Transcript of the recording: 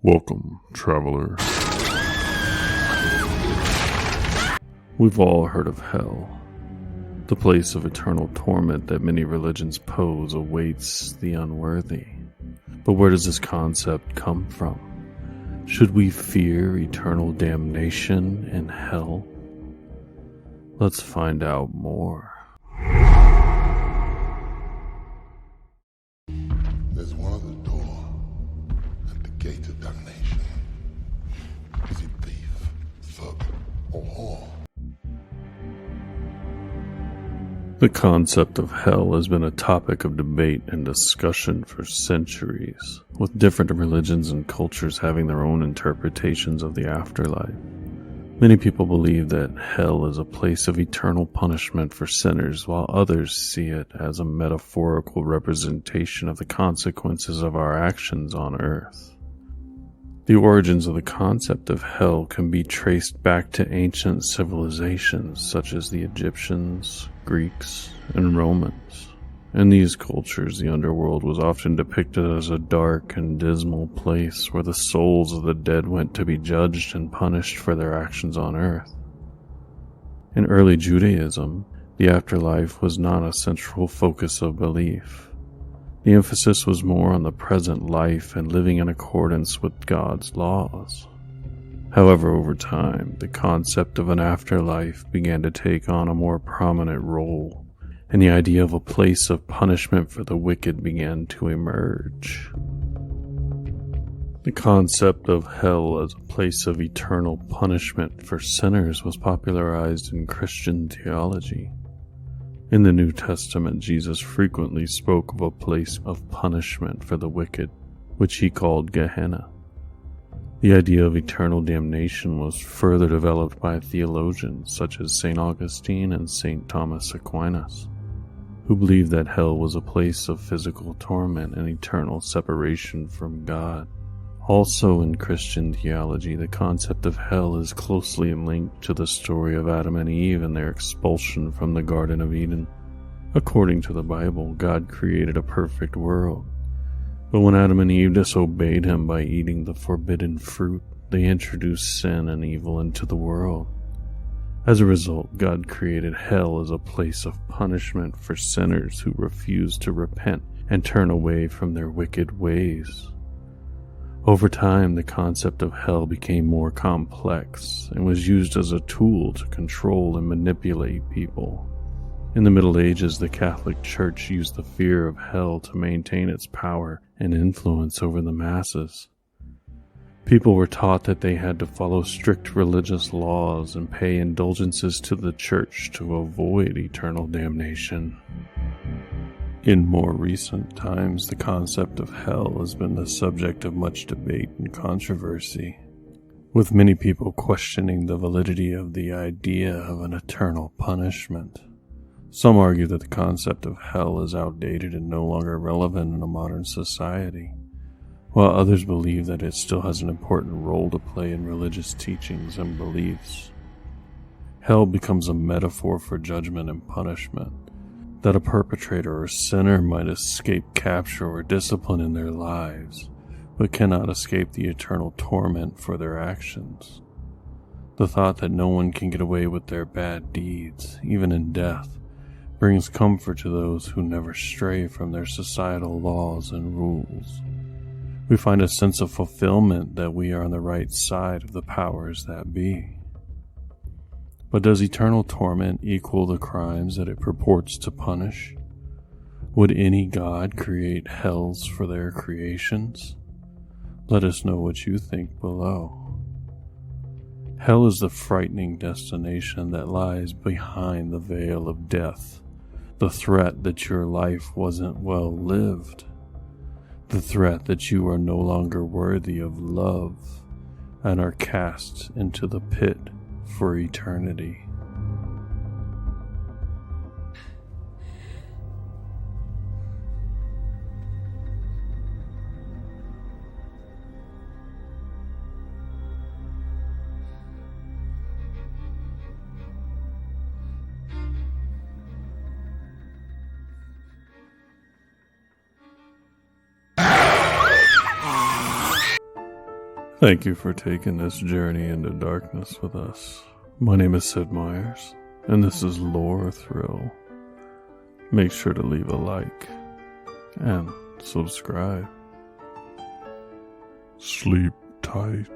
Welcome, traveler. We've all heard of hell, the place of eternal torment that many religions pose awaits the unworthy. But where does this concept come from? Should we fear eternal damnation in hell? Let's find out more. There's one other door at the gate of damnation. Is it thief, thug, or whore? The concept of hell has been a topic of debate and discussion for centuries, with different religions and cultures having their own interpretations of the afterlife. Many people believe that hell is a place of eternal punishment for sinners, while others see it as a metaphorical representation of the consequences of our actions on earth. The origins of the concept of hell can be traced back to ancient civilizations such as the Egyptians, Greeks, and Romans. In these cultures, the underworld was often depicted as a dark and dismal place where the souls of the dead went to be judged and punished for their actions on earth. In early Judaism, the afterlife was not a central focus of belief. The emphasis was more on the present life and living in accordance with God's laws. However, over time, the concept of an afterlife began to take on a more prominent role, and the idea of a place of punishment for the wicked began to emerge. The concept of hell as a place of eternal punishment for sinners was popularized in Christian theology. In the New Testament, Jesus frequently spoke of a place of punishment for the wicked, which he called Gehenna. The idea of eternal damnation was further developed by theologians such as St. Augustine and St. Thomas Aquinas, who believed that hell was a place of physical torment and eternal separation from God. Also in Christian theology, the concept of hell is closely linked to the story of Adam and Eve and their expulsion from the Garden of Eden. According to the Bible, God created a perfect world. But when Adam and Eve disobeyed him by eating the forbidden fruit, they introduced sin and evil into the world. As a result, God created hell as a place of punishment for sinners who refused to repent and turn away from their wicked ways. Over time, the concept of hell became more complex and was used as a tool to control and manipulate people. In the Middle Ages, the Catholic Church used the fear of hell to maintain its power and influence over the masses. People were taught that they had to follow strict religious laws and pay indulgences to the church to avoid eternal damnation. In more recent times, the concept of hell has been the subject of much debate and controversy, with many people questioning the validity of the idea of an eternal punishment. Some argue that the concept of hell is outdated and no longer relevant in a modern society, while others believe that it still has an important role to play in religious teachings and beliefs. Hell becomes a metaphor for judgment and punishment, that a perpetrator or sinner might escape capture or discipline in their lives, but cannot escape the eternal torment for their actions. The thought that no one can get away with their bad deeds, even in death, brings comfort to those who never stray from their societal laws and rules. We find a sense of fulfillment that we are on the right side of the powers that be. But does eternal torment equal the crimes that it purports to punish? Would any god create hells for their creations? Let us know what you think below. Hell is the frightening destination that lies behind the veil of death, the threat that your life wasn't well lived, the threat that you are no longer worthy of love and are cast into the pit for eternity. Thank you for taking this journey into darkness with us. My name is Sid Myers, and this is Lore Thrill. Make sure to leave a like and subscribe. Sleep tight.